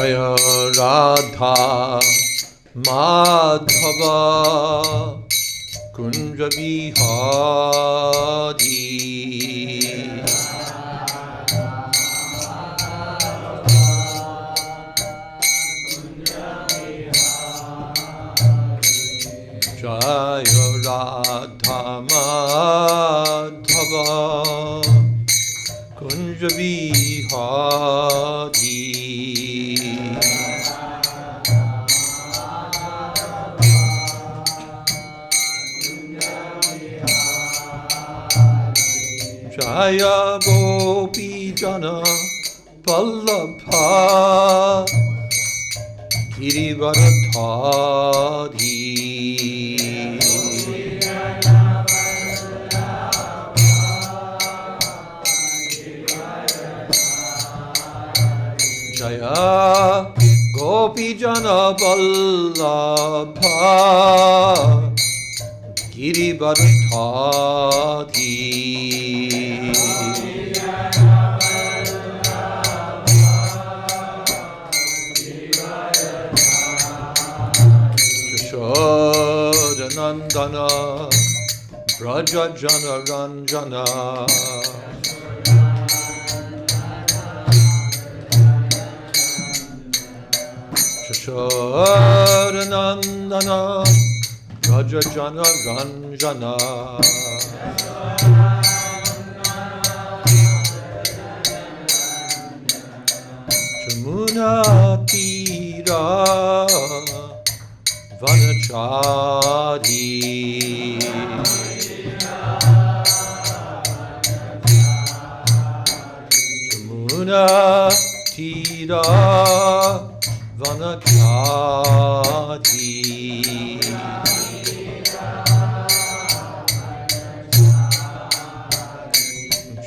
Jaya Radha Madhava Kunja Vihari Jaya Radha Madhava Kunja Vihari Jaya Gopi Jana Vallabha Girivaradhari Jaya Gopi Jana Vallabha Girivaradhari Nandana Braja Jana Ranjana Jashoda Nandana Braja Jana Ranjana Jamuna Tira Vanachari Jamuna Tira Vanachari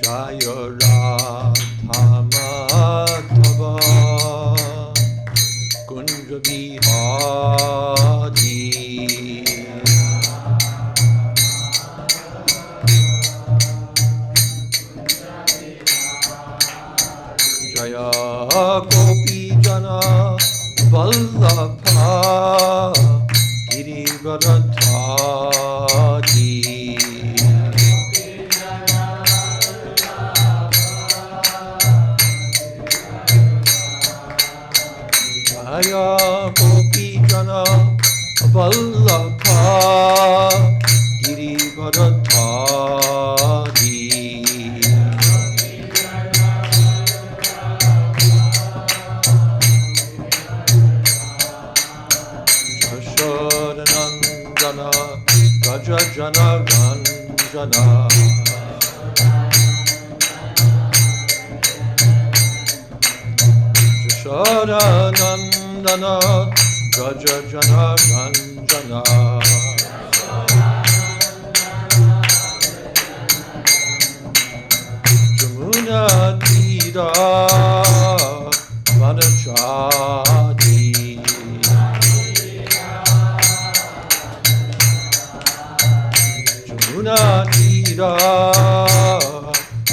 Jaya Radha Madhava Kunja Vihari Jaya Gopi Jana Vallabha Girivaradhari Jaya Gopi Jana Vallabha Girivaradhari Jashodanandana Raja Jana Ranjana Jashodanandana Raja Jana Ranjana Jamuna Tira Vanachari Jamuna Tira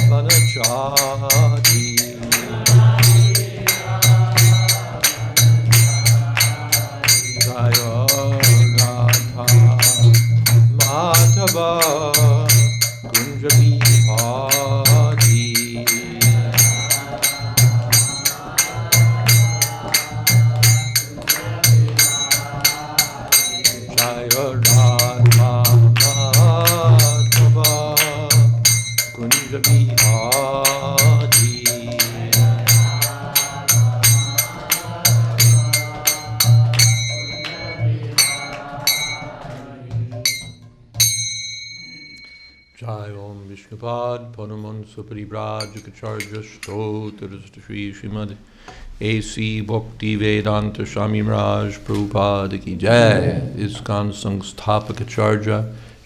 Vanachari Jaya Radha Madhava Kunja Vihari Jaya Radha Madhava Kunja Vihari Jai Om Vishnupad Panuman Suparibraj Kacharya Stotra Shri Srimad A.C. Bhakti Vedanta Swami Maharaj Prabhupada Ki Jai ISKCON Sansthapak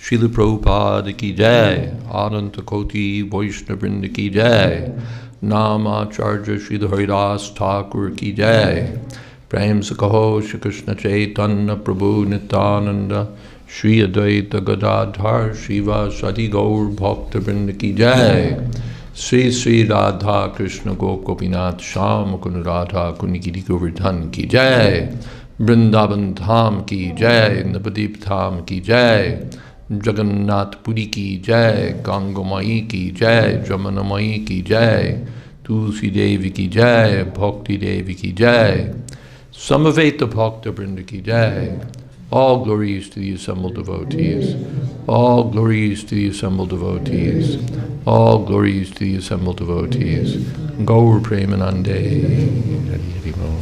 Srila Prabhupada Ki Jai Adanta Koti Vaishnava Vrinda Ki Jai Namacharya Srila Haridas Thakur Ki Jai Prem Sakaho Shri Krishna Chaitanya Prabhu Nityananda Shri Advaita Gadadhar Shiva Sadi Gaur Bhakta Vrinda Ki Jai Sri Sri Radha Krishna Gopinath Sham Mukund Radha Kunigiri Govardhan ki jai, Vrindavan Dham ki jai, Navadip Dham ki jai, Jagannath Puri ki jai, Gangamai ki jai, Jamunamai ki jai, Tulsi Devi ki jai, Bhakti Devi ki jai, Samaveta Bhakta Vrinda ki jai. All glories to the assembled devotees. All glories to the assembled devotees. All glories to the assembled devotees. Gaur Premanande. Hari Hari Bol.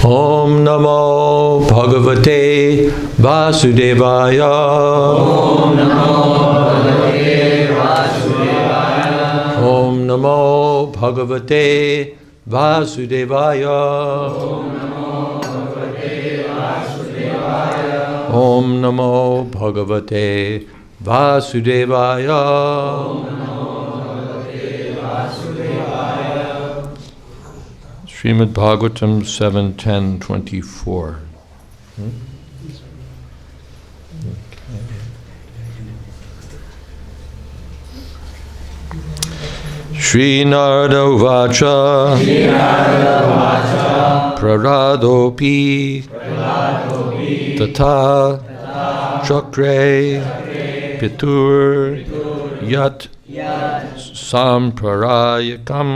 Om Namo Bhagavate Vasudevaya. Om Namo Bhagavate Vasudevaya. Om Namo Bhagavate Vasudevaya. Om Namo Bhagavate Vasudevaya. Om Namo Bhagavate Vasudevaya. Srimad Bhagavatam 7:10-24. Shri Narada Uvacha Praradopi Tata Chakre Pitur Yat Samprarayakam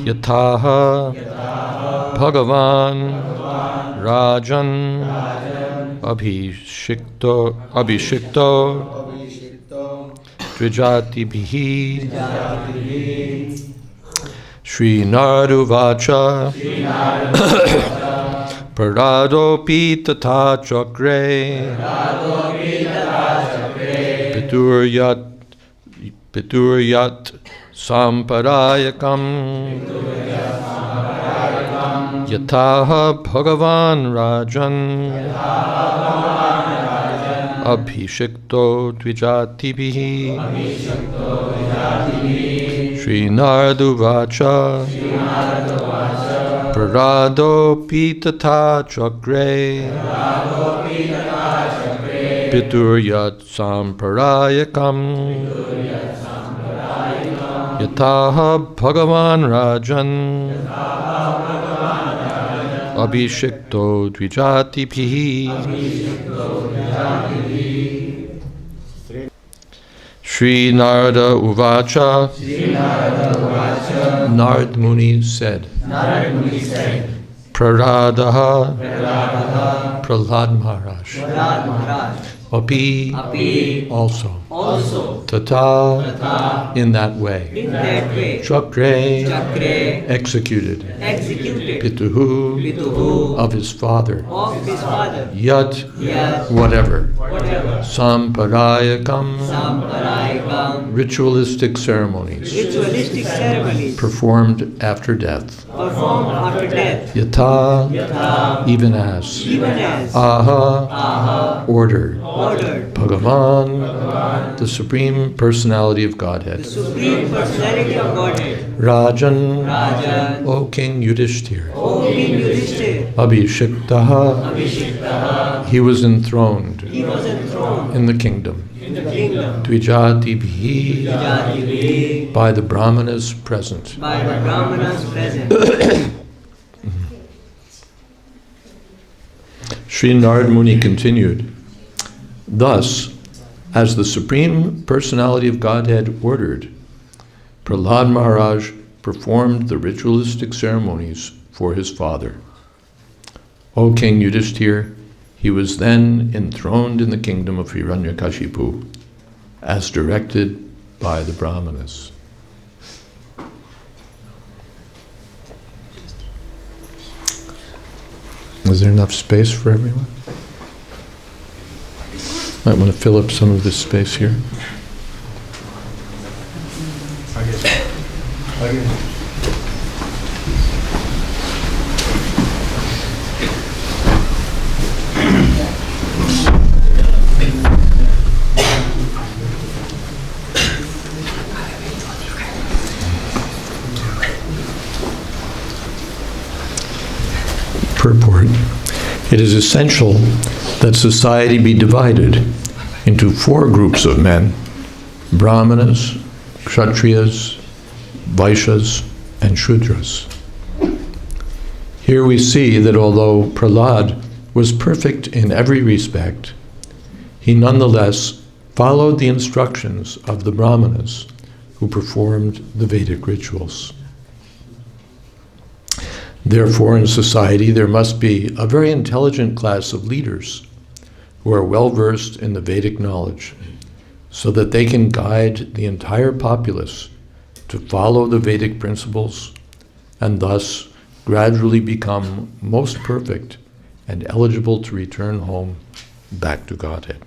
Yataha Bhagavan Rajan Abhishikto Dvijati Bhihi Shri Naruvacha Paradopi Tata Chakre Pituryat Samparayakam Yataha Bhagavan Rajan Abhishikto Dvijati Bhihi Shri Narduvacha Parado Pitata Chakre Pituryat Samparayakam Yataha Bhagavan Rajan Abhishikto Dvijati Bhihi Shri Narada Uvacha Narad Muni said Praradaha Prahlad Maharaj Api also Tata in that way Chakre executed Pituhu of his father Yat whatever Samparayakam ritualistic ceremonies performed after death Yata even as Aha order Bhagavan the Supreme Personality of Godhead Rajan O King Yudhishthir Abhishiktaha he was enthroned in the kingdom Dvijati Bhi by the Brahmanas present Sri Narad Muni continued, thus, as the Supreme Personality of Godhead ordered, Prahlad Maharaj performed the ritualistic ceremonies for his father. O King Yudhishthir, he was then enthroned in the kingdom of Hiranyakashipu, as directed by the Brahmanas. Is there enough space for everyone? Might want to fill up some of this space here. Purport. It is essential that society be divided into 4 groups of men: Brahmanas, Kshatriyas, Vaishyas, and Shudras. Here we see that although Prahlad was perfect in every respect, he nonetheless followed the instructions of the Brahmanas who performed the Vedic rituals. Therefore, in society, there must be a very intelligent class of leaders who are well-versed in the Vedic knowledge, so that they can guide the entire populace to follow the Vedic principles and thus gradually become most perfect and eligible to return home back to Godhead.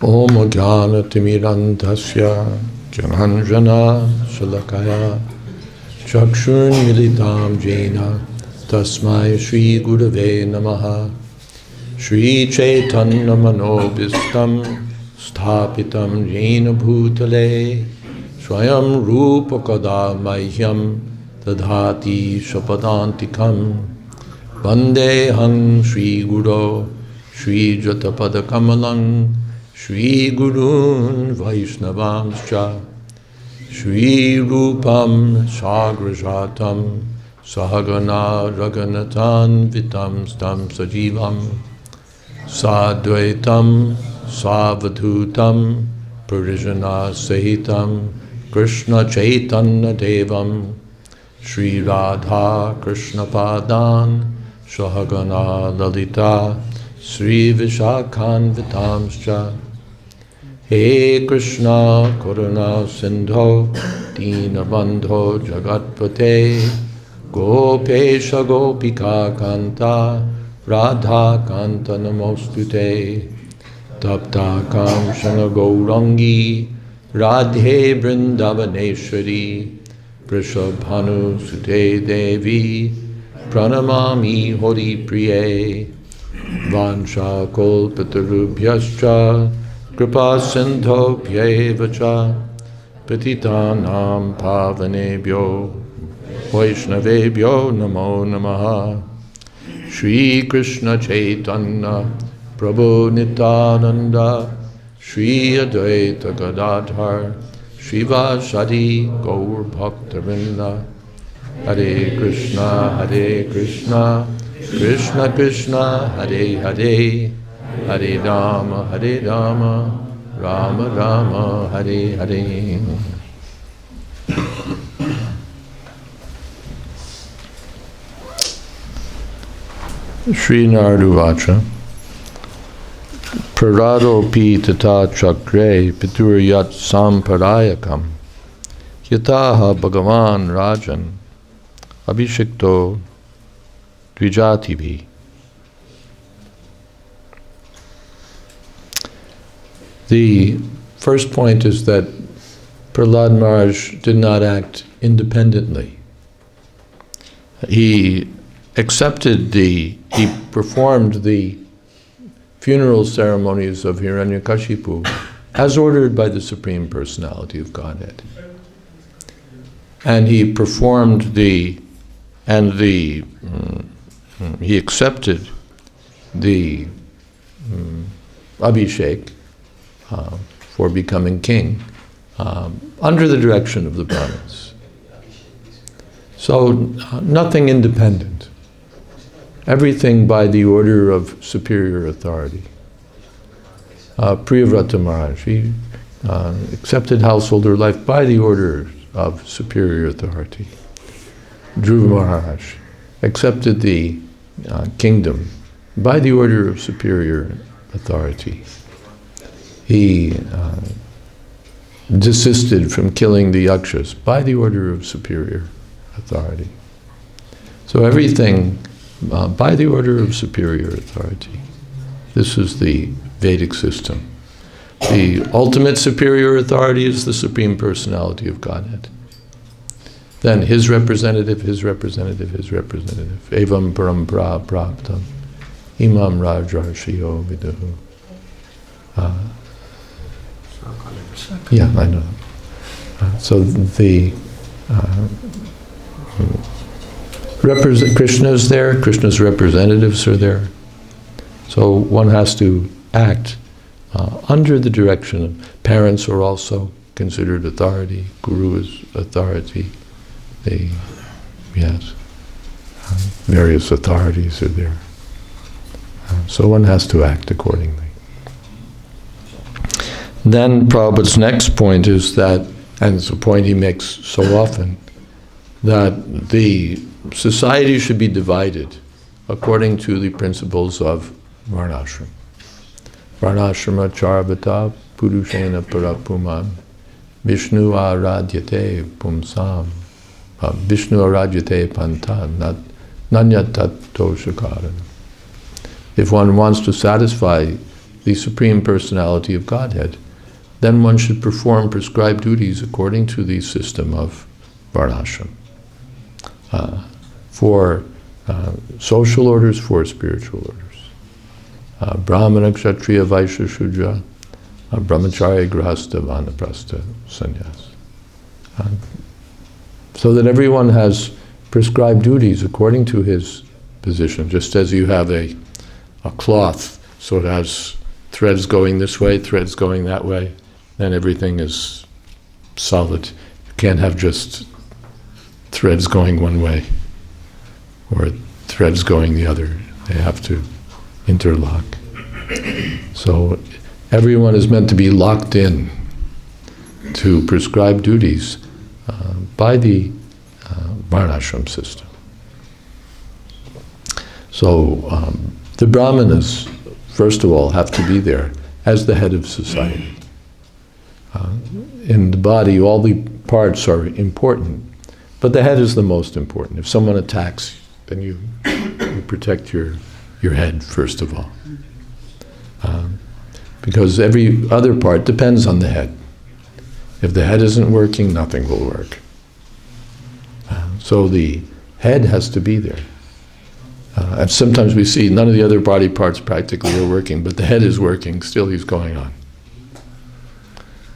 Om Jnana Timirantasya Jananjana Shalakaya Chakshun Militam Jena Tasmai Shri Gurave Namaha Shri Chaitanya Manobhistam Sthapitam Jena Bhutale Swayam Rupa Kada Mahyam Tadhati Shapadantikam Vande Hang Shri Guru Shri Jatapada Kamalang Shri Gurun Vaishnavamscha Shri Rupam Sagrajatam Sahagana Raganatan Vitam Stam Sajivam Sadvaitam Savadhutam Parijana Sahitam Krishna Chaitanya Devam Shri Radha Krishna Padan Sahagana Lalita Sri Vishakhan Vitamscha He Krishna Karuna Sindho Dina Bandho Jagatpate Gopesha Gopika Kanta Radha Kanta Namostute Tapta Kamshana Gaurangi Radhe Vrindavaneshwari Prishabhanu Sute Devi Pranamami Hori Priye Vansha Kolpatarubhyascha Kripa Sindho Pyevacha Patitanam Pavanebhyo Vaishnavebhyo Namo Namaha Shri Krishna Chaitanya Prabhu Nityananda Shri Advaita Gadadhar Shivasadi Gaur Bhaktavinda Hare Krishna Krishna Krishna Hare Hare Hare Rama Rama Rama Hare Hare. Sri Narduvacha Prarado pi tata chakre pitur yat samparayakam yataha bhagavan rajan abhishekto dvijatibhi. The first point is that Prahlad Maharaj did not act independently. He performed the funeral ceremonies of Hiranyakashipu as ordered by the Supreme Personality of Godhead. And he performed he accepted the Abhishek for becoming king under the direction of the Brahmins. So nothing independent. Everything by the order of superior authority. Priyavrata Maharaj, he accepted householder life by the order of superior authority. Dhruva Maharaj accepted the kingdom by the order of superior authority. He desisted from killing the yakshas by the order of superior authority. So everything by the order of superior authority. This is the Vedic system. The ultimate superior authority is the Supreme Personality of Godhead. Then his representative, his representative, his representative. Evam parampara praptam imam rajarshiyo viduhu. Yeah, I know. So the Krishna is there, Krishna's representatives are there. So one has to act under the direction of parents are also considered authority, guru is authority, various authorities are there. So one has to act accordingly. Then Prabhupada's next point is that, and it's a point he makes so often, that the society should be divided according to the principles of Varnashram. Varnashrama charvata purushena parapuman Vishnu aradyate pumsam Vishnu aradyate pantan nanyatat toshakaran. If one wants to satisfy the Supreme Personality of Godhead, then one should perform prescribed duties according to the system of Varnashram. For social orders, for spiritual orders. Brahmana, Kshatriya, Vaishya, Shudra, Brahmacharya, Grihastha, Vanaprastha, Sannyas. So that everyone has prescribed duties according to his position, just as you have a cloth, so it has threads going this way, threads going that way, then everything is solid. You can't have just threads going one way or threads going the other. They have to interlock. So everyone is meant to be locked in to prescribed duties by the Varnashram system. So the Brahmanas, first of all, have to be there as the head of society. In the body, all the parts are important, but the head is the most important. If someone attacks, then you protect your head, first of all. Because every other part depends on the head. If the head isn't working, nothing will work. So the head has to be there. And sometimes we see none of the other body parts practically are working, but the head is working, still he's going on.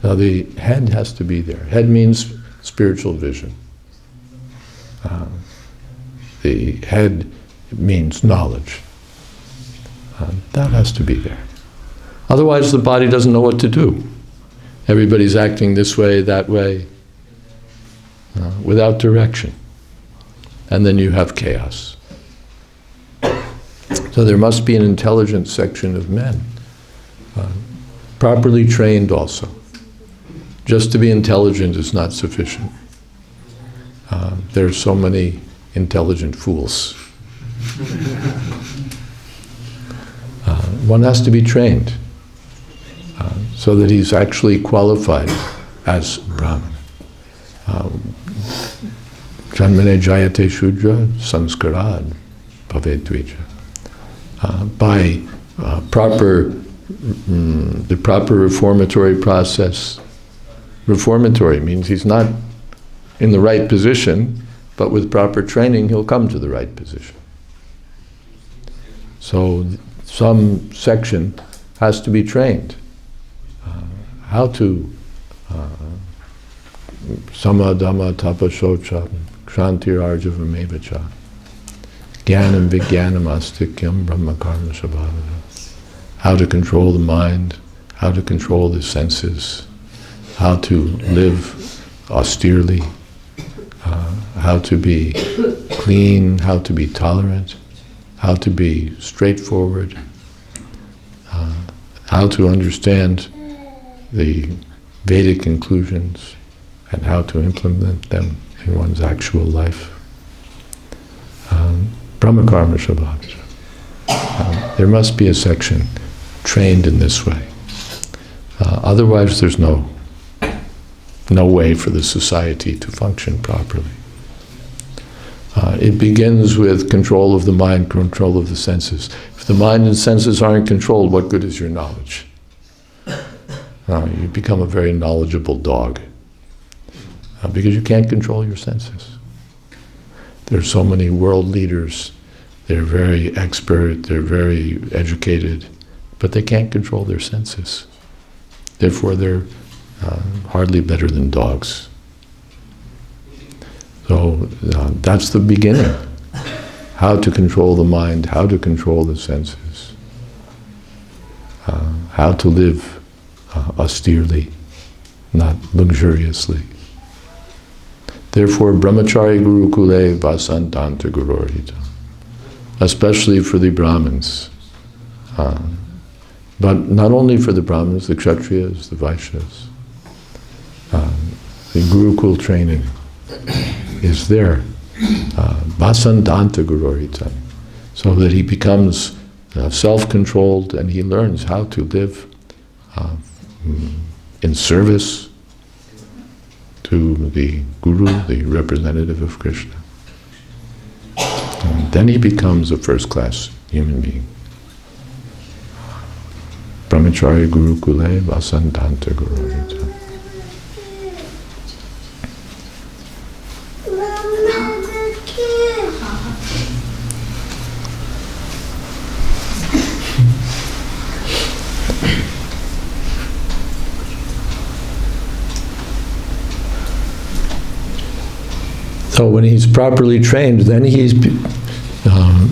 Now the head has to be there. Head means spiritual vision. The head means knowledge. That has to be there. Otherwise the body doesn't know what to do. Everybody's acting this way, that way, without direction. And then you have chaos. So there must be an intelligent section of men, properly trained also. Just to be intelligent is not sufficient. There are so many intelligent fools. One has to be trained so that he's actually qualified as Brahman. Janmane jayate shudra samskarad bhavet dvija. By the proper reformatory process. Reformatory means he's not in the right position, but with proper training he'll come to the right position. So some section has to be trained. How to sama dhamma tapa shocha kshantir arjavamevacha jnanam vijnanam astikyam brahma karma sabhavata. How to control the mind, how to control the senses, how to live austerely, how to be clean, how to be tolerant, how to be straightforward, how to understand the Vedic conclusions and how to implement them in one's actual life. Brahma karma sabhavata. There must be a section trained in this way. Otherwise there's no way for the society to function properly. It begins with control of the mind, control of the senses. If the mind and senses aren't controlled, what good is your knowledge? You become a very knowledgeable dog because you can't control your senses. There are so many world leaders, they're very expert, they're very educated, but they can't control their senses. Therefore they're hardly better than dogs. So that's the beginning. How to control the mind, how to control the senses, how to live austerely, not luxuriously. Therefore, brahmachari gurukule vasantanta gurorhita, especially for the Brahmins. But not only for the Brahmins, the Kshatriyas, the Vaishyas. The Gurukul training is there. Vasantanta gurorhita, so that he becomes self-controlled and he learns how to live in service to the Guru, the representative of Krishna. And then he becomes a first-class human being. Brahmachari gurukule vasantanta gurorhita. So when he's properly trained, then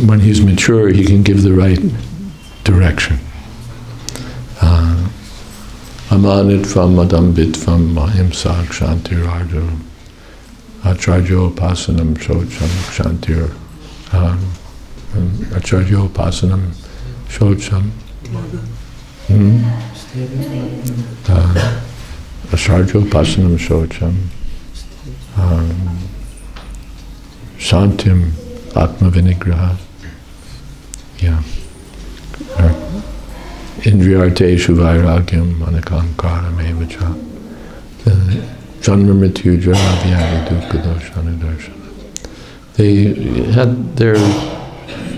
when he's mature, he can give the right direction. Amanitvam adambitvam ahimsa kshantir arjo acharyo pasanam shocham kshantir acharyo pasanam shocham acharyo pasanam shocham Shantim Atma Vinigraha. Yeah. Indriyarteshu Vairagyam Anakankara Mevacha. Janma Mrityu Jara Vyadi Dukkha Doshana Darshana. They had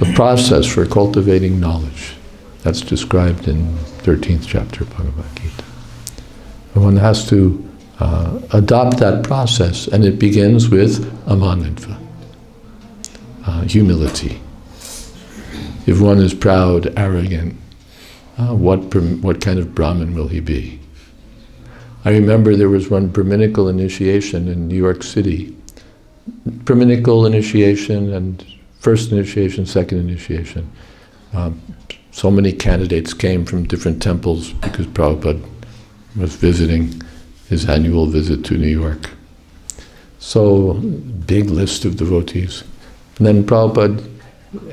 a process for cultivating knowledge. That's described in 13th chapter of Bhagavad Gita. One has to adopt that process, and it begins with amanitva. Humility. If one is proud, arrogant, what kind of Brahmin will he be? I remember there was one Brahminical initiation in New York City. Brahminical initiation and first initiation, second initiation. So many candidates came from different temples because Prabhupada was visiting his annual visit to New York. So, big list of devotees. And then Prabhupada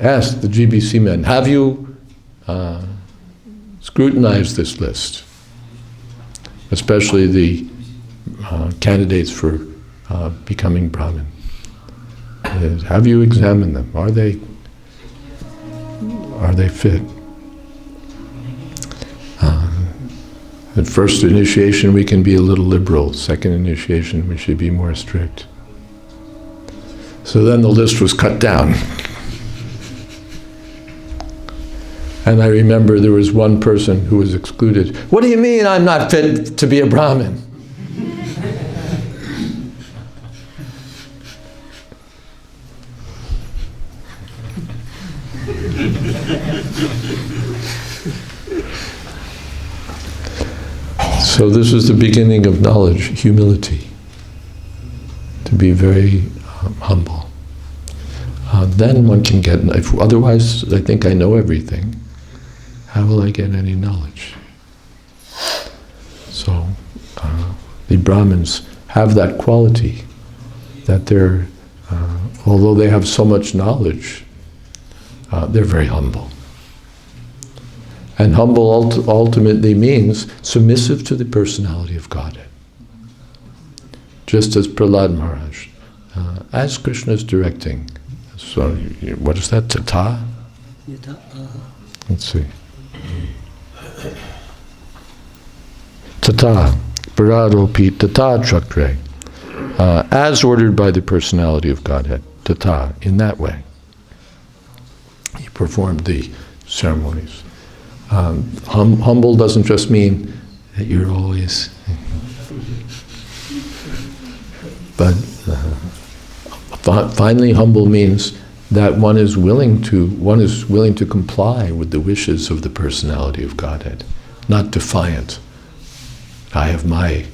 asked the GBC men, have you scrutinized this list? Especially the candidates for becoming Brahmin. Have you examined them? Are they fit? At first initiation we can be a little liberal. Second initiation we should be more strict. So then the list was cut down. And I remember there was one person who was excluded. What do you mean I'm not fit to be a Brahmin? So this is the beginning of knowledge, humility. To be very humble. Then one can get, otherwise I think I know everything. How will I get any knowledge? So the Brahmins have that quality, that they're, although they have so much knowledge, they're very humble. And humble ultimately means submissive to the personality of Godhead. Just as Prahlad Maharaj, as Krishna is directing. So, what is that? Tata? Let's see. Tata, Paradopi, Tata Chakre. As ordered by the personality of Godhead. Tata, in that way. He performed the ceremonies. Humble doesn't just mean that you're always... But finally, humble means that one is willing to comply with the wishes of the personality of Godhead, not defiant. I have my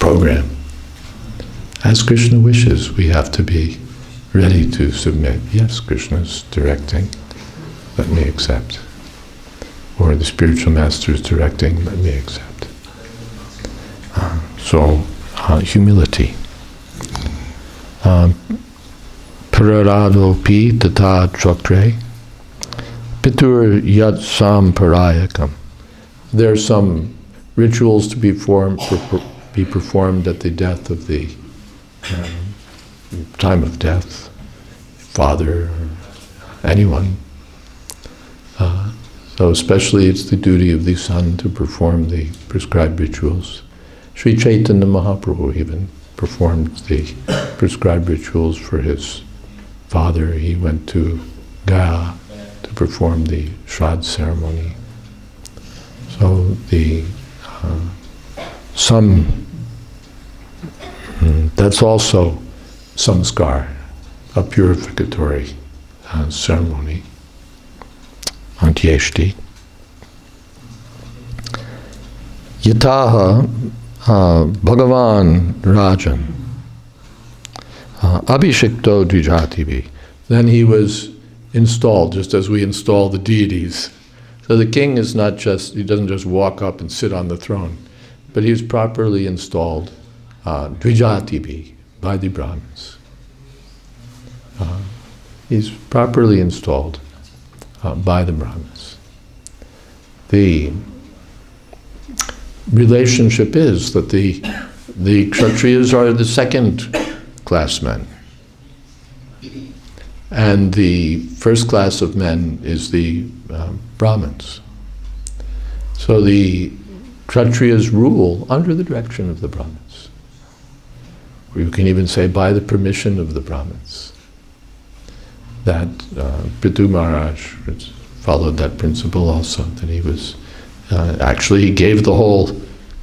program. As Krishna wishes, we have to be ready to submit. Yes, Krishna's directing, let me accept. Or the spiritual master is directing, let me accept. Humility. Pararadopi tata chakre pitur yat samparayakam. There are some rituals to be performed at the death of the time of death, father, or anyone. So especially it's the duty of the son to perform the prescribed rituals. Sri Chaitanya Mahaprabhu even performed the prescribed rituals for his father. He went to Gaya to perform the Shraddha ceremony. So that's also samskar, a purificatory ceremony. Antyeshti. Yataha Bhagavan Rajan Abhishekto Dvijativi. Then he was installed, just as we install the deities. So the king is not just, he doesn't just walk up and sit on the throne, but he's properly installed Dvijativi, by the Brahmins. He's properly installed by the Brahmins. The relationship is that the Kshatriyas are the second class men, and the first class of men is the Brahmins. So the Kshatriyas rule under the direction of the Brahmins. Or you can even say by the permission of the Brahmins. That Prithu Maharaj followed that principle also, that he was, actually he gave the whole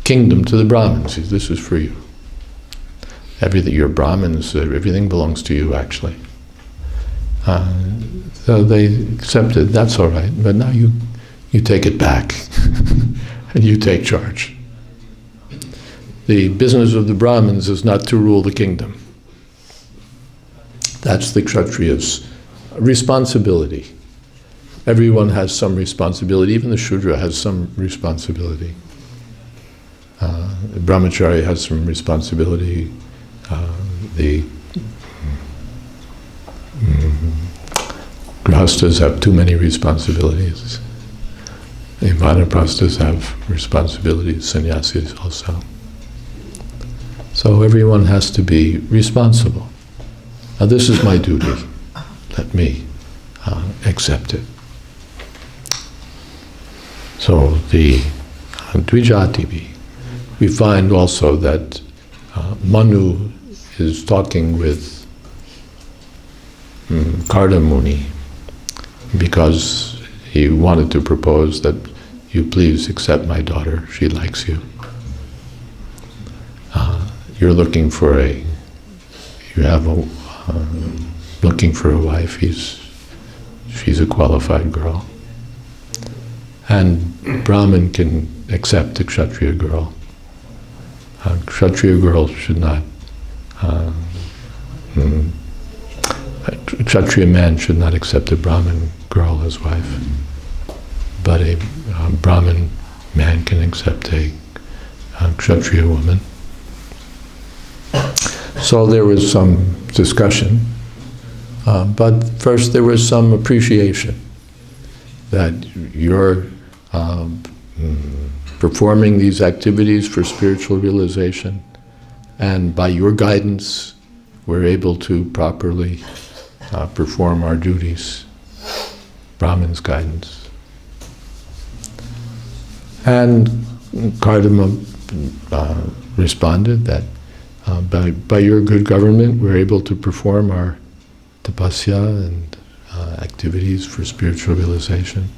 kingdom to the Brahmins. He said, this is for you. Everything, you're Brahmins, everything belongs to you actually. So they accepted, that's all right, but now you take it back and you take charge. The business of the Brahmins is not to rule the kingdom. That's the Kshatriyas' responsibility. Everyone has some responsibility, even the Shudra has some responsibility. The Brahmachari has some responsibility. The Grihastas have too many responsibilities. The Vanaprasthas have responsibilities, sannyasis also. So everyone has to be responsible. Now this is my duty. Let me accept it. So the Dvijativi, we find also that Manu is talking with Karda Muni because he wanted to propose that you please accept my daughter, she likes you. You're looking for looking for a wife, she's a qualified girl. And Brahmin can accept a Kshatriya girl. A Kshatriya girl should not, a Kshatriya man should not accept a Brahmin girl as wife. But a Brahmin man can accept a Kshatriya woman. So there was some discussion, but first there was some appreciation that you're performing these activities for spiritual realization, and by your guidance we're able to properly perform our duties, Brahman's guidance. And Kardama responded that by your good government we're able to perform our tapasya and activities for spiritual realization.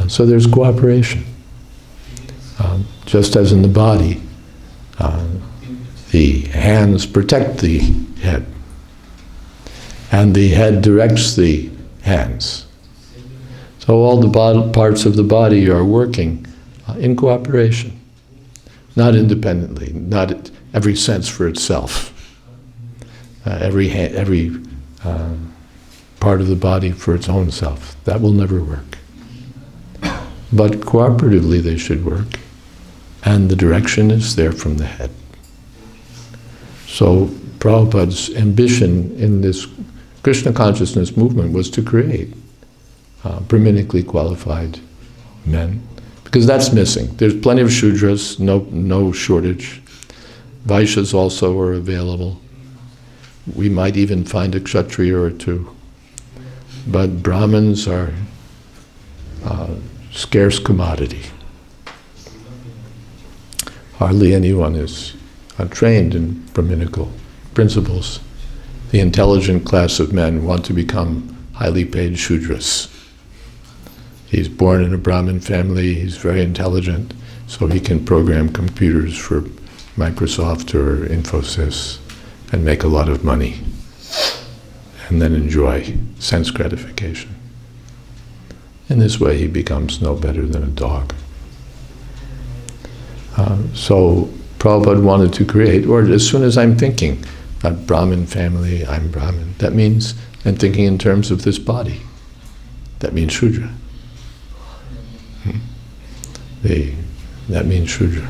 So there's cooperation. Just as in the body, the hands protect the head, and the head directs the hands. So all the parts of the body are working in cooperation. not independently, not every sense for itself, every part of the body for its own self. That will never work. But cooperatively they should work, and the direction is there from the head. So Prabhupada's ambition in this Krishna consciousness movement was to create Brahminically qualified men, because that's missing. There's plenty of Shudras, no shortage. Vaishyas also are available. We might even find a Kshatriya or two. But Brahmins are scarce commodity. Hardly anyone is trained in Brahminical principles. The intelligent class of men want to become highly paid Shudras. He's born in a Brahmin family, he's very intelligent, so he can program computers for Microsoft or Infosys and make a lot of money, and then enjoy sense gratification. In this way, he becomes no better than a dog. So Prabhupada wanted to create, or as soon as I'm thinking, a Brahmin family, I'm Brahmin, that means I'm thinking in terms of this body. That means Shudra. That means Shudra.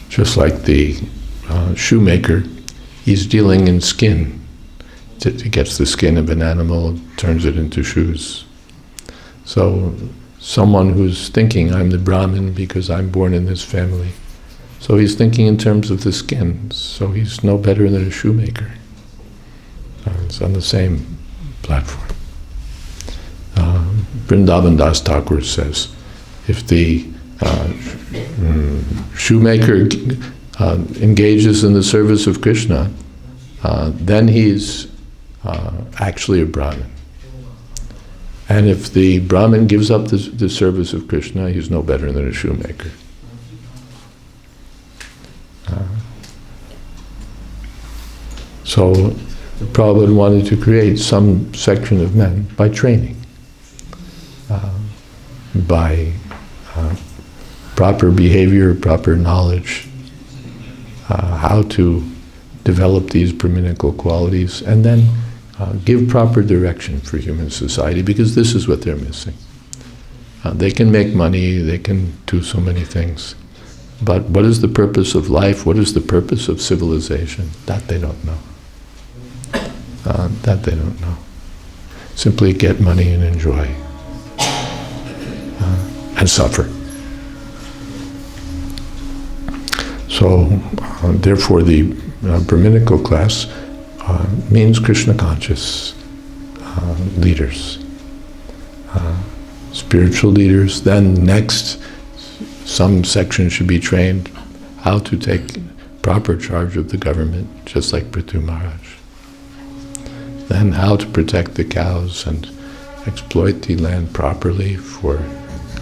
Just like the shoemaker, he's dealing in skin. He gets the skin of an animal, turns it into shoes. So someone who's thinking, I'm the Brahmin because I'm born in this family. So he's thinking in terms of the skin, so he's no better than a shoemaker. It's on the same platform. Vrindavan Das Thakur says, if the shoemaker engages in the service of Krishna, then he's actually a Brahmin. And if the Brahmin gives up the service of Krishna, he's no better than a shoemaker. So Prabhupada wanted to create some section of men by training, by proper behavior, proper knowledge, how to develop these Brahminical qualities, and then give proper direction for human society, because this is what they're missing. They can make money, they can do so many things, but what is the purpose of life? What is the purpose of civilization? That they don't know. That they don't know. Simply get money and enjoy, and suffer. So, therefore, the Brahminical class means Krishna-conscious leaders, spiritual leaders. Then next, some section should be trained how to take proper charge of the government, just like Prithu Maharaj. Then how to protect the cows and exploit the land properly for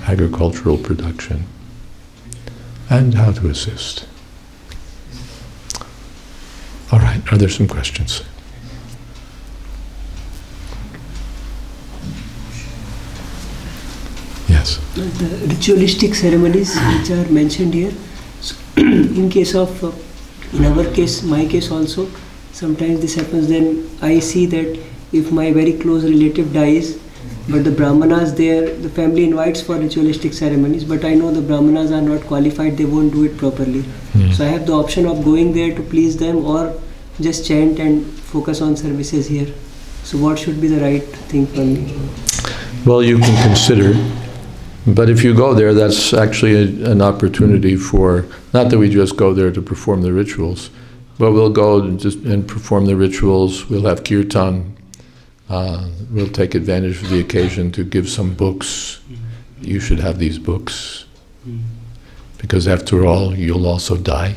agricultural production, and how to assist. All right, are there some questions? Yes. The ritualistic ceremonies which are mentioned here, so in case of, in our case, my case also, sometimes this happens. Then I see that if my very close relative dies, but the Brahmanas there, the family invites for ritualistic ceremonies, but I know the Brahmanas are not qualified, they won't do it properly. So I have the option of going there to please them, or just chant and focus on services here. So what should be the right thing for me? Well, you can consider, but if you go there, that's actually an opportunity for, not that we just go there to perform the rituals, but we'll go and perform the rituals, we'll have kirtan, we'll take advantage of the occasion to give some books. You should have these books, because after all, you'll also die.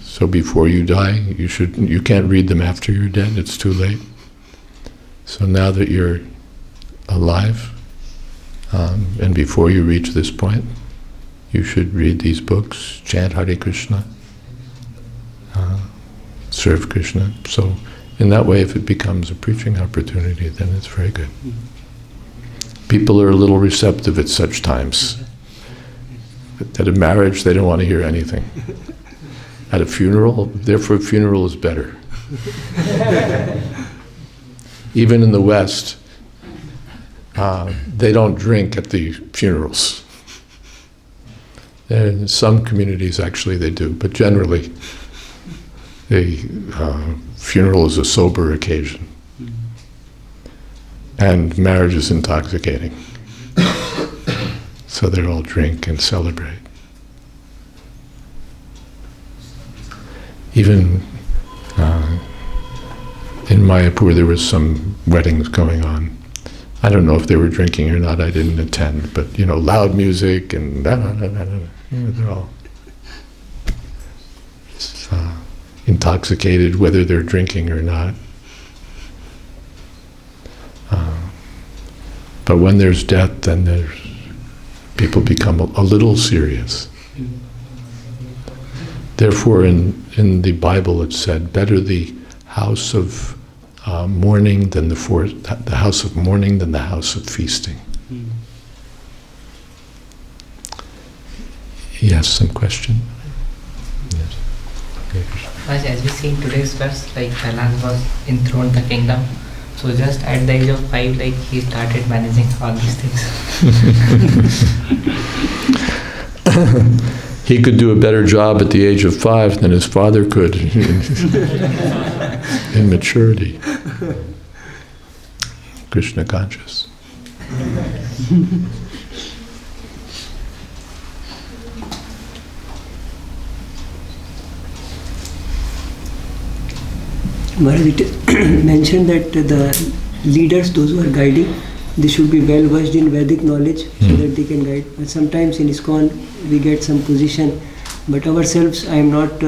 So before you die, you can't read them after you're dead, it's too late. So now that you're alive, and before you reach this point, you should read these books, chant Hare Krishna, serve Krishna. So in that way, if it becomes a preaching opportunity, then it's very good. People are a little receptive at such times. At a marriage, they don't want to hear anything. At a funeral, therefore, a funeral is better. Even in the West, they don't drink at the funerals. In some communities, actually, they do, but generally, the funeral is a sober occasion. And marriage is intoxicating. So they all drink and celebrate. Even in Mayapur, there was some weddings going on. I don't know if they were drinking or not, I didn't attend, but loud music and they're all intoxicated, whether they're drinking or not. But when there's death, then people become a little serious. Therefore, in the Bible, it said, "Better the house of mourning than the house of mourning than the house of feasting." Yes, some question. Yes. Maharaj, as we see in today's verse, Prahlad was enthroned the kingdom. So just at the age of 5, he started managing all these things. He could do a better job at the age of 5 than his father could in maturity. Krishna conscious. Maharaj, it mentioned that the leaders, those who are guiding, they should be well versed in Vedic knowledge so that they can guide. But sometimes in ISKCON we get some position, but ourselves I am not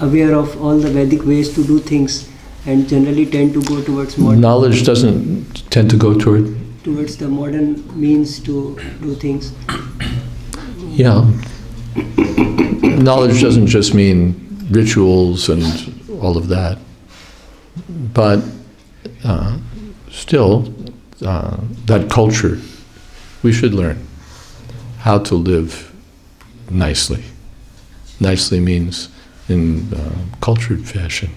aware of all the Vedic ways to do things, and generally tend to go towards modern. Knowledge doesn't tend to go towards the modern means to do things. Yeah. Knowledge doesn't just mean rituals and all of that, but still, that culture, we should learn how to live nicely. Nicely means in cultured fashion.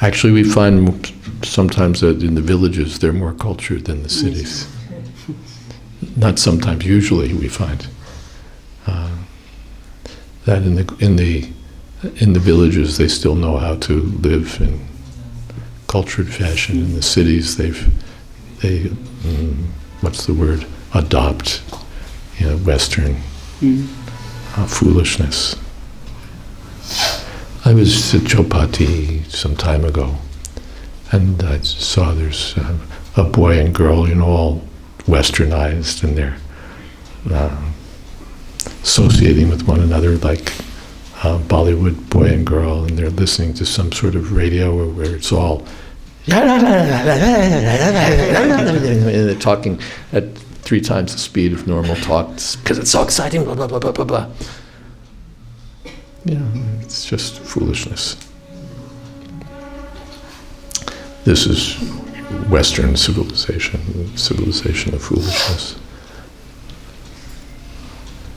Actually, we find sometimes that in the villages they're more cultured than the cities. Not sometimes, usually we find that in the villages they still know how to live in cultured fashion. In the cities they adopt Western foolishness. I was at Chopati some time ago, and I saw there's a boy and girl, all westernized, and they're associating with one another like Bollywood boy and girl, and they're listening to some sort of radio where it's all and they're talking at 3 times the speed of normal talk because it's so exciting, blah, blah, blah, blah, blah, blah. It's just foolishness. This is Western civilization of foolishness.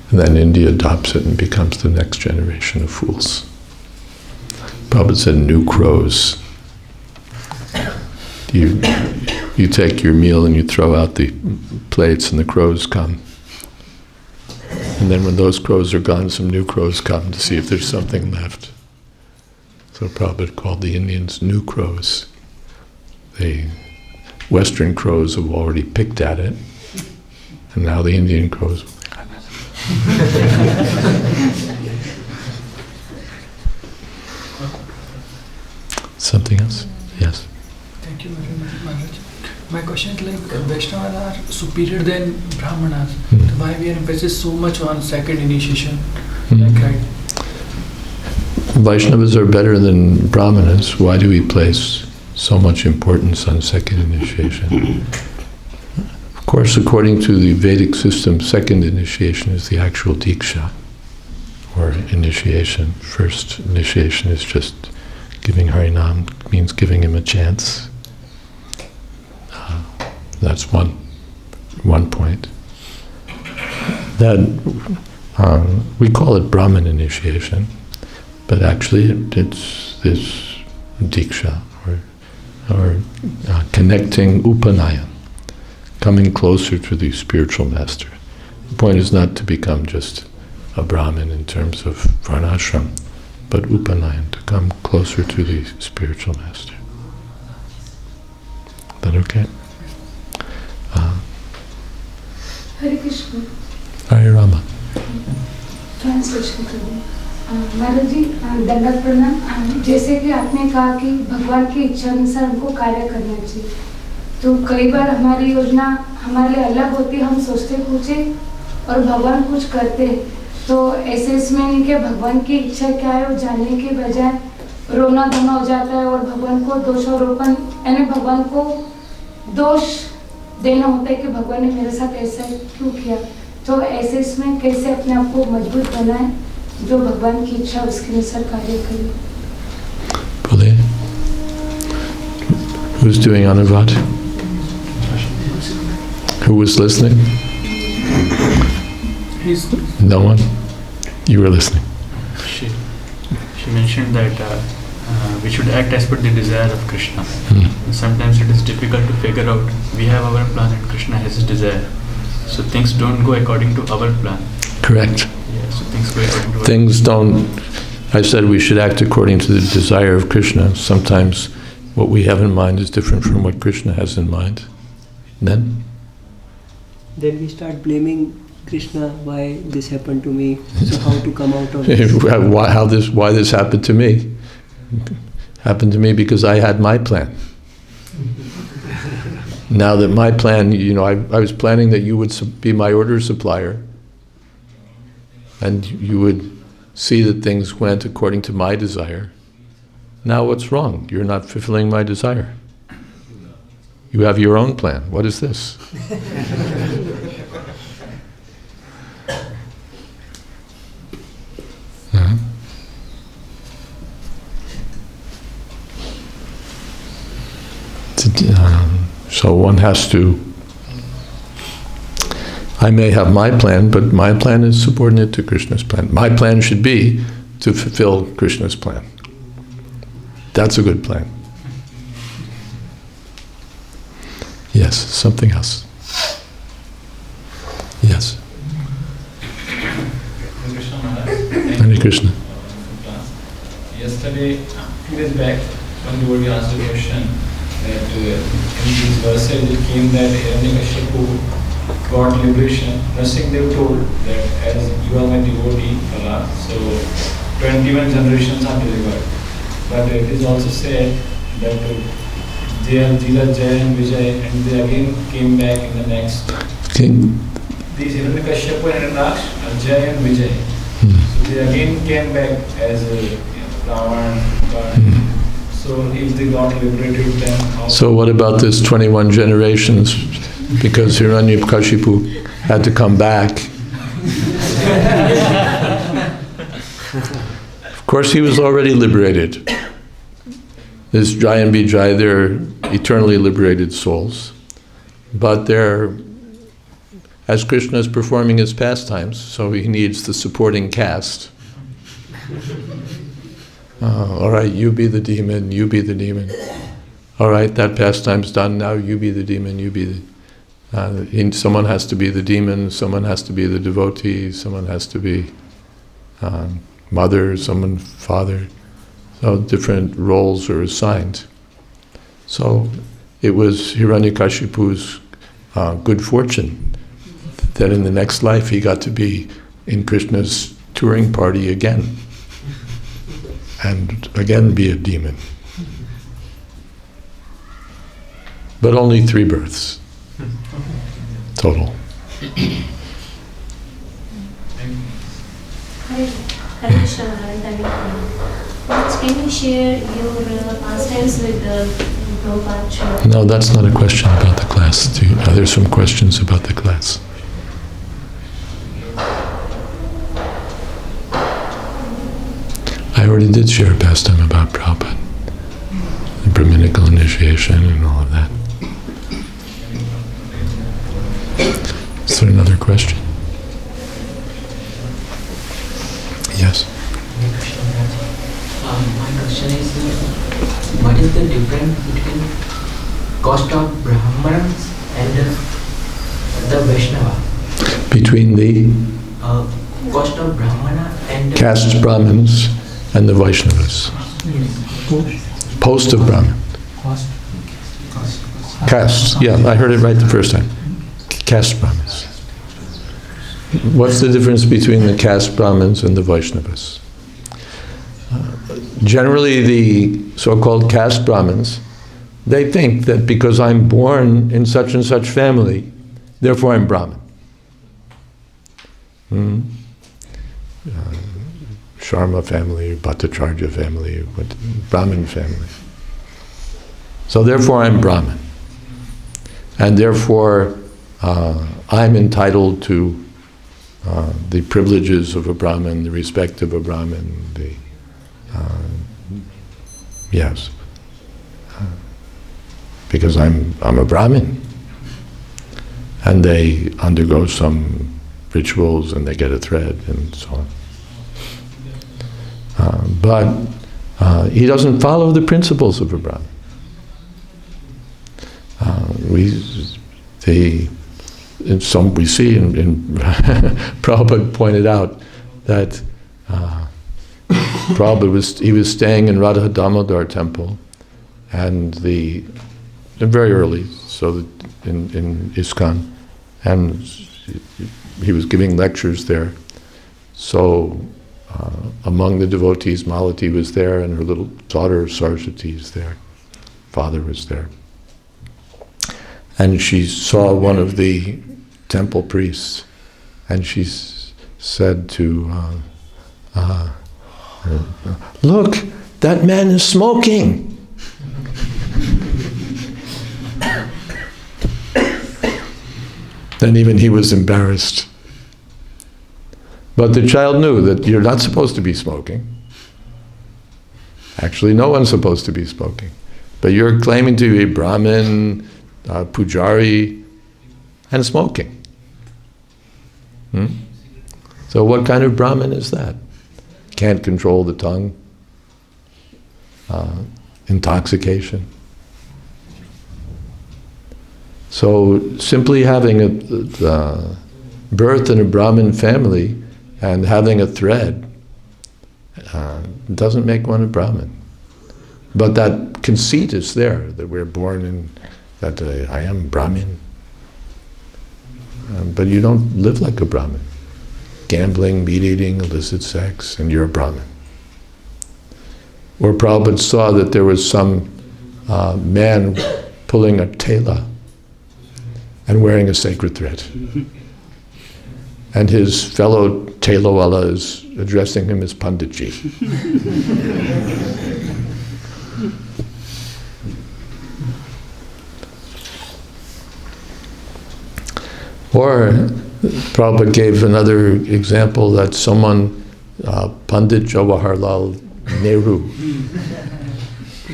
And then India adopts it and becomes the next generation of fools. Prabhupada said, new crows. You take your meal and you throw out the plates and the crows come. And then when those crows are gone, some new crows come to see if there's something left. So Prabhupada called the Indians new crows. The Western crows have already picked at it, and now the Indian crows. Something else? Yes. Thank you very much, Maharaj. My question is Vaishnavas are superior than Brahmanas. Why we are emphasis so much on second initiation? Right? Vaishnavas are better than Brahmanas. Why do we place so much importance on second initiation? Of course, according to the Vedic system, second initiation is the actual diksha, or initiation. First initiation is just giving Harinam, means giving him a chance. That's one point. that we call it Brahman initiation, but actually it's this diksha, or connecting upanayan, coming closer to the spiritual master. The point is not to become just a Brahmin in terms of varnashram, but upanayan, to come closer to the spiritual master. Is that okay? Hare Krishna. Hare Rama. Translation करूँ। महाराज जी दंडवत प्रणाम। जैसे कि आपने कहा कि भगवान की इच्छा अनुसार हमको कार्य करना चाहिए, तो कई बार हमारी योजना हमारे लिए अलग होती है, हम सोचते कुछ है और भगवान कुछ करते हैं, तो ऐसे इसमें नहीं कि भगवान की इच्छा क्या है वो जानने के बजाय रोना धोना हो जाता है और भगवान को दोषारोपण, यानी भगवान को दोष देना होता है कि भगवान ने मेरे साथ ऐसा क्यों किया। तो ऐसे इसमें कैसे अपने आप को मजबूत बनाए, जो भगवान की इच्छा उसके अनुसार कार्य करे। बोलिए। Who's doing Anuvad? Who was listening? No one? You were listening. She mentioned that we should act as per the desire of Krishna. Sometimes it is difficult to figure out. We have our plan and Krishna has his desire. So things don't go according to our plan. Correct. Yeah, so things go according to Things don't. I said we should act according to the desire of Krishna. Sometimes what we have in mind is different from what Krishna has in mind. Then we start blaming Krishna, why this happened to me, so how to come out of this? why this happened to me? Happened to me because I had my plan. Now that my plan, I was planning that you would be my order supplier, and you would see that things went according to my desire. Now what's wrong? You're not fulfilling my desire. You have your own plan. What is this? So one has to, I may have my plan, but my plan is subordinate to Krishna's plan. My plan should be to fulfill Krishna's plan. That's a good plan. Yes, something else. Yes. Hare Krishna. Yesterday, 2 days back, one devotee asked a question that in these verses it came that Hiranyakashipu got liberation. Nursing they told that as you are my devotee, so 21 generations are delivered. But it is also said that Jayadvaita and Vijay, and they again came back in the next. These Hiranyakashipu and Raksh, Jay and Vijay. So they again came back as Ravan. So if they got liberated, then how? So what about this 21 generations? Because Hiranyakashipu had to come back. Of course, he was already liberated. This Jai and Vijay, they're eternally liberated souls. But they're, as Krishna is performing his pastimes, so he needs the supporting cast. All right, you be the demon, you be the demon. All right, that pastime's done, now you be the demon, you be the... someone has to be the demon, someone has to be the devotee, someone has to be mother, someone father. So different roles are assigned. So it was Hiranyakashipu's good fortune that in the next life he got to be in Krishna's touring party again. And again be a demon. But only 3 births total. Hare Krishna, Maharaj. Can you share your pastimes with Prabhupada? No, that's not a question about the class. There's some questions about the class. I already did share a pastime about Prabhupada, the Brahminical initiation and all of that. Is there another question? Yes. My question is, what is the difference between caste of Brahmanas and the Vaishnava? Between the Caste of Brahmana and caste Brahmins and the Vaishnavas. Post of Brahman. Caste. Yeah, I heard it right the first time. Caste Brahmins. What's the difference between the caste Brahmins and the Vaishnavas? Generally, the so-called caste Brahmins, they think that because I'm born in such and such family, therefore I'm Brahmin. Sharma family, Bhattacharya family, Brahmin family. So therefore I'm Brahmin. And therefore I'm entitled to the privileges of a Brahmin, the respect of a Brahmin, yes. Because I'm a Brahmin. And they undergo some rituals and they get a thread and so on. But he doesn't follow the principles of a Brahmin. We see in Prabhupada pointed out that Prabhupada was staying in Radha Damodar temple, and very early, so in ISKCON, and he was giving lectures there. So among the devotees, Malati was there, and her little daughter Saraswati is there. Father was there. And she saw one of the temple priests, and she said to, look, that man is smoking. Then even he was embarrassed. But the child knew that you're not supposed to be smoking. Actually, no one's supposed to be smoking. But you're claiming to be Brahmin, Pujari, and smoking. So what kind of Brahmin is that? Can't control the tongue, intoxication. So simply having a birth in a Brahmin family and having a thread doesn't make one a Brahmin. But that conceit is there, that we're born in, that I am Brahmin. But you don't live like a Brahmin. Gambling, meat eating, illicit sex, and you're a Brahmin. Or Prabhupada saw that there was some man pulling a tela and wearing a sacred thread. And his fellow telawala is addressing him as Panditji. Or Prabhupada gave another example that someone, Pandit Jawaharlal Nehru,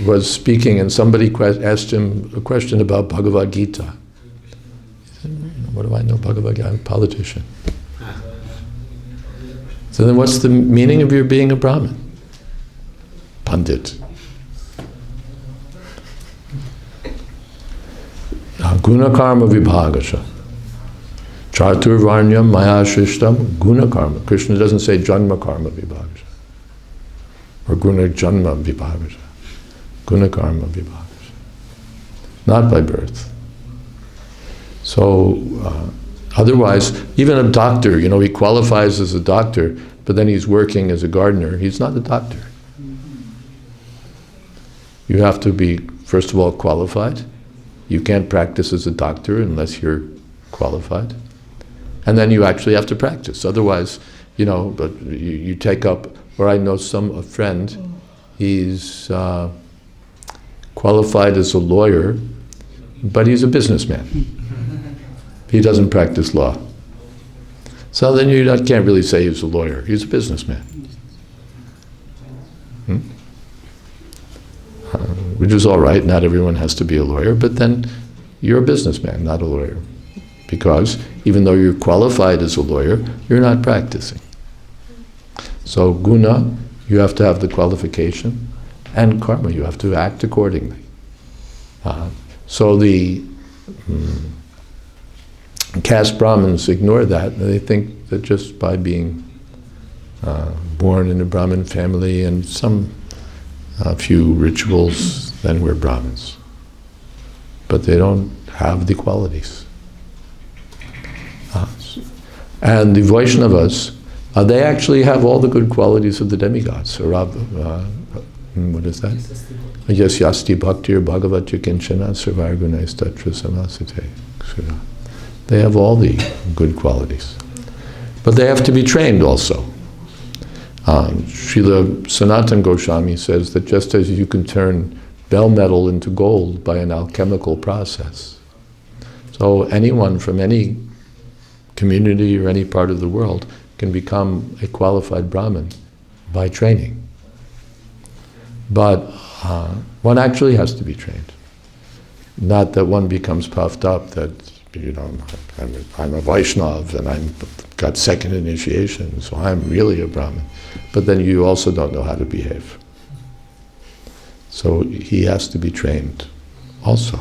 was speaking and somebody asked him a question about Bhagavad Gita. He said, what do I know Bhagavad Gita? I'm a politician. So then what's the meaning of your being a Brahmin? Pandit. Guna karma vibhagasha. Chatur varnyam maya shishtam guna karma. Krishna doesn't say janma karma vibhagasha. Or guna janma vibhagasha. Guna karma vibhagasha. Not by birth. So, otherwise, even a doctor, he qualifies as a doctor, but then he's working as a gardener. He's not a doctor. You have to be, first of all, qualified. You can't practice as a doctor unless you're qualified. And then you actually have to practice. Otherwise, but you take up, or I know a friend, he's qualified as a lawyer, but he's a businessman. He doesn't practice law. So then you can't really say he's a lawyer. He's a businessman. Which is all right. Not everyone has to be a lawyer, but then you're a businessman, not a lawyer. Because even though you're qualified as a lawyer, you're not practicing. So guna, you have to have the qualification, and karma, you have to act accordingly. So the caste Brahmins ignore that, and they think that just by being born in a Brahmin family and some few rituals, then we're Brahmins. But they don't have the qualities. And the Vaishnavas, they actually have all the good qualities of the demigods. What is that? Yes, yasti bhaktir bhagavat kinchana sarvargunais tatra samasate. They have all the good qualities. But they have to be trained also. Srila Sanatana Goswami says that just as you can turn bell metal into gold by an alchemical process, so anyone from any community or any part of the world can become a qualified Brahmin by training. But one actually has to be trained. Not that one becomes puffed up that, I'm a Vaishnav and I've got second initiation, so I'm really a Brahmin. But then you also don't know how to behave. So he has to be trained also.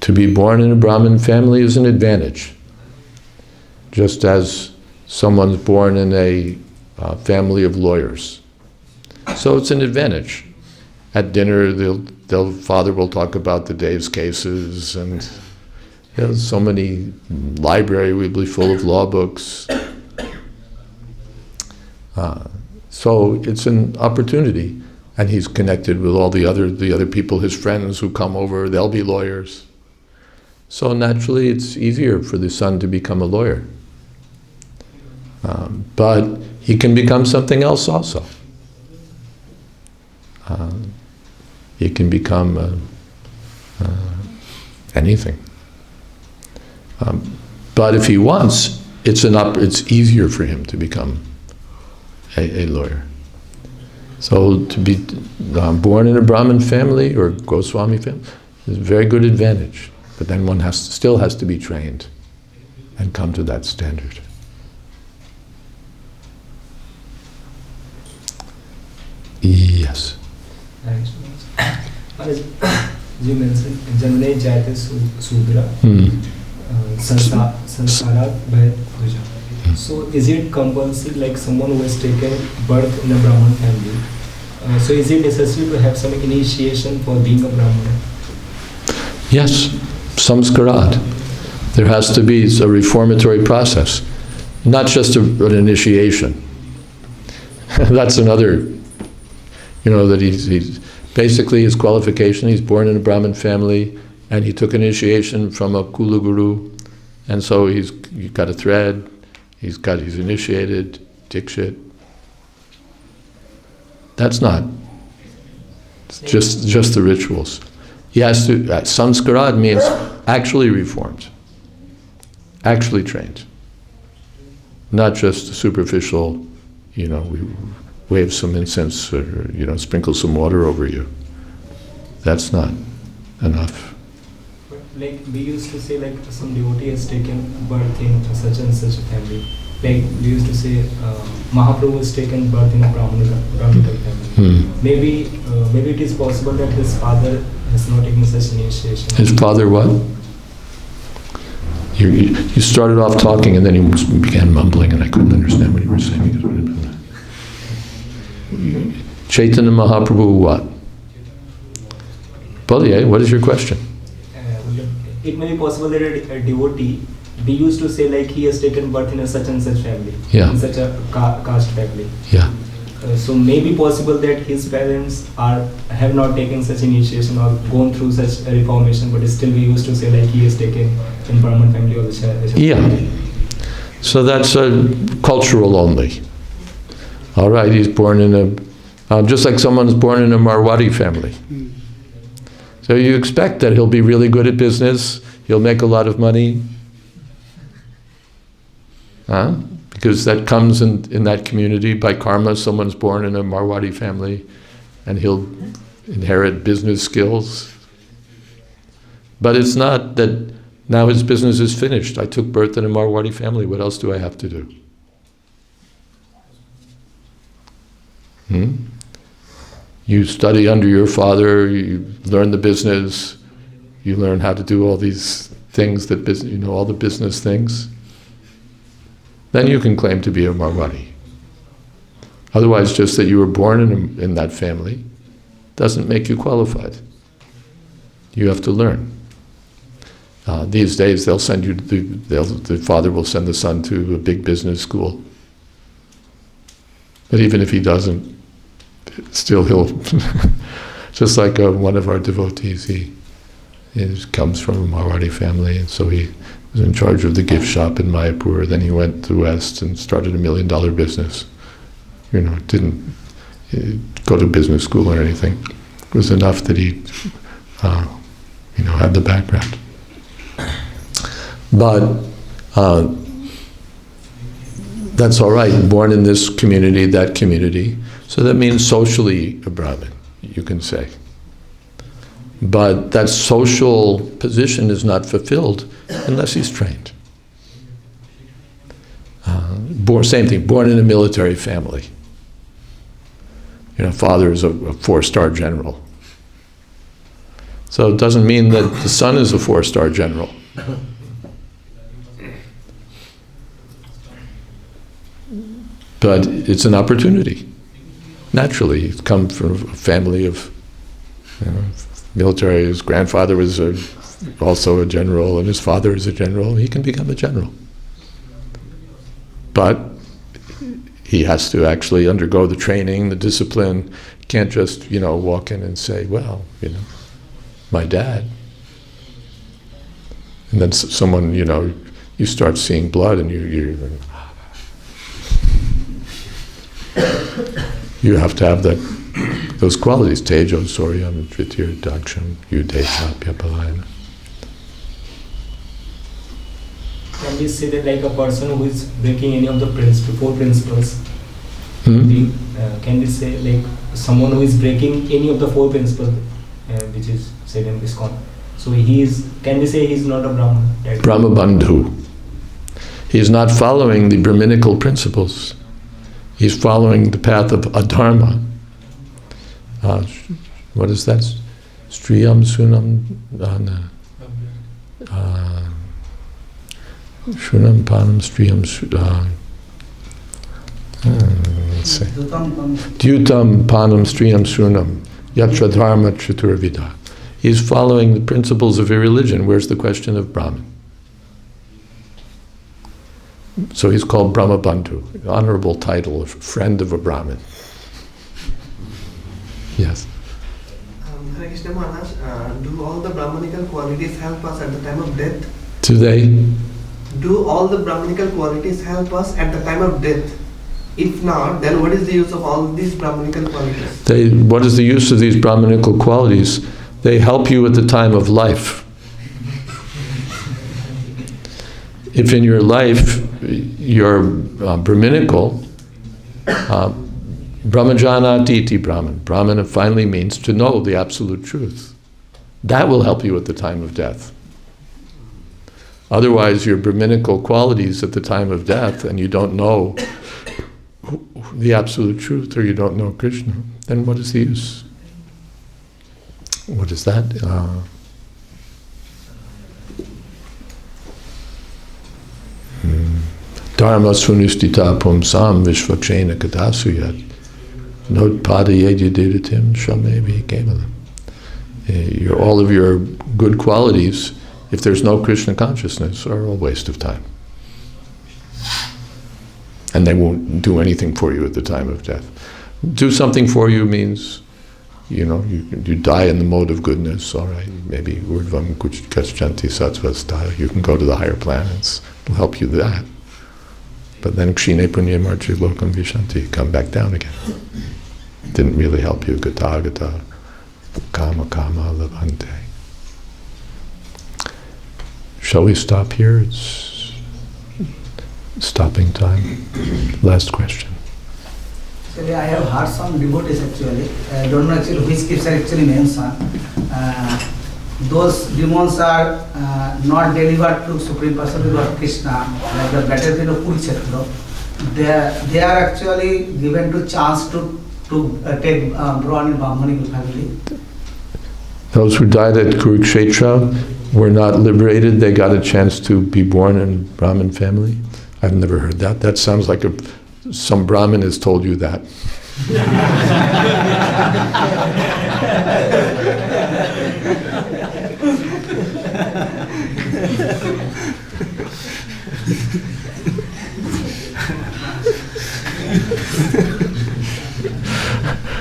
To be born in a Brahmin family is an advantage. Just as someone's born in a family of lawyers. So it's an advantage. At dinner, father will talk about the day's cases, and so many library will be full of law books. So it's an opportunity, and he's connected with all the other people, his friends who come over. They'll be lawyers. So naturally, it's easier for the son to become a lawyer. But he can become something else also. He can become anything. But if he wants, it's easier for him to become a lawyer. So to be born in a Brahmin family or Goswami family is a very good advantage. But then one still has to be trained and come to that standard. Yes. You mentioned Janane Jayate Sudra, Sansarat Bhay Duja. So is it compulsory, like someone who has taken birth in a Brahman family? So is it necessary to have some initiation for being a Brahman? Yes, samskarat. There has to be a reformatory process, not just an initiation. That's another. That he's basically his qualification, he's born in a Brahmin family, and he took initiation from a Kula Guru, and so he's got a thread, he's initiated, dikshit. That's not. It's just the rituals. He has to, samskarat means actually reformed, actually trained. Not just superficial, we wave some incense or, sprinkle some water over you. That's not enough. But like we used to say, like some devotee has taken birth in such and such a family. Like we used to say, Mahaprabhu has taken birth in a Brahminical family. Maybe it is possible that his father has not taken such initiation. His father what? You started off talking and then you began mumbling and I couldn't understand what you were saying. Chaitanya Mahaprabhu what? Baliye, what is your question? It may be possible that a devotee, we used to say like he has taken birth in a such and such family, in such a caste family. Yeah. So may be possible that his parents have not taken such initiation or gone through such a reformation, but still we used to say like he has taken in Brahman family or yeah. So that's cultural only. All right, he's born in just like someone's born in a Marwadi family. So you expect that he'll be really good at business, he'll make a lot of money. Because that comes in that community by karma. Someone's born in a Marwadi family and he'll inherit business skills. But it's not that now his business is finished. I took birth in a Marwadi family, what else do I have to do? You study under your father, you learn the business, you learn how to do all these things that all the business things. Then you can claim to be a Marwari. Otherwise, just that you were born in that family doesn't make you qualified. You have to learn. These days, they'll send you. The father will send the son to a big business school. But even if he doesn't, still he'll. Just like one of our devotees, he comes from a Maharadi family, and so he was in charge of the gift shop in Mayapur. Then he went to West and started $1 million business. Didn't go to business school or anything. It was enough that he, had the background. But that's all right. Born in this community, that community. So that means socially a Brahmin, you can say. But that social position is not fulfilled unless he's trained. Same thing, born in a military family. Father is a 4-star general. So it doesn't mean that the son is a 4-star general. But it's an opportunity. Naturally, he's come from a family of military. His grandfather was also a general, and his father is a general. He can become a general. But he has to actually undergo the training, the discipline. Can't just, walk in and say, well, my dad. And then someone, you start seeing blood and you have to have those qualities. Tejo, Soryam, Tritir, Daksham, Yudeta, Pyapalayana. Can we say that like a person who is breaking any of the 4 principles, can we say like someone who is breaking any of the 4 principles, which is said in ISKCON, so can we say he's not a Brahman? Right? Brahma Bandhu. He's not following the Brahminical principles. He's following the path of adharma. What is that? Striyam Sunam Shunam Panam Striyam let's see. Dyutam Panam Striyam Sunam Yatra Dharma Chaturvida. He's following the principles of irreligion. Where's the question of Brahman? So he's called Brahma Bandhu, honorable title of friend of a Brahmin. Yes. Hare Krishna Maharaj, do all the Brahmanical qualities help us at the time of death? Do all the Brahmanical qualities help us at the time of death? If not, then what is the use of all these Brahmanical qualities? What is the use of these Brahmanical qualities? They help you at the time of life. If in your life you're Brahminical, Brahmajana Titi Brahman. Brahman finally means to know the absolute truth. That will help you at the time of death. Otherwise, your Brahminical qualities at the time of death, and you don't know the absolute truth, or you don't know Krishna, then what is the use? What is that? Dharma sunustita pumsam vishvakshena kadasuyat nodpada yedidiritim shamevi kevalam. All of your good qualities, if there's no Krishna consciousness, are a waste of time. And they won't do anything for you at the time of death. Do something for you means, you die in the mode of goodness, all right, maybe urdvam kachchanti sattvastaya, you can go to the higher planets, it'll help you that. But then kshine punya marchi lokam vishanti, come back down again. Didn't really help you, gata gata, kama kama lavante. Shall we stop here? It's stopping time. Last question. Actually, I have heard some devotees actually. I don't know actually which scripts are actually mentioned. Those demons are not delivered to Supreme Personality Lord Krishna, like the battlefield of Kurukshetra. They are actually given to chance to to take born in Brahmanical family. Those who died at Kurukshetra were not liberated. They got a chance to be born in Brahmin family. I've never heard that. That sounds like some Brahmin has told you that.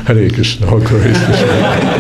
Hare Krishna, Hare Krishna.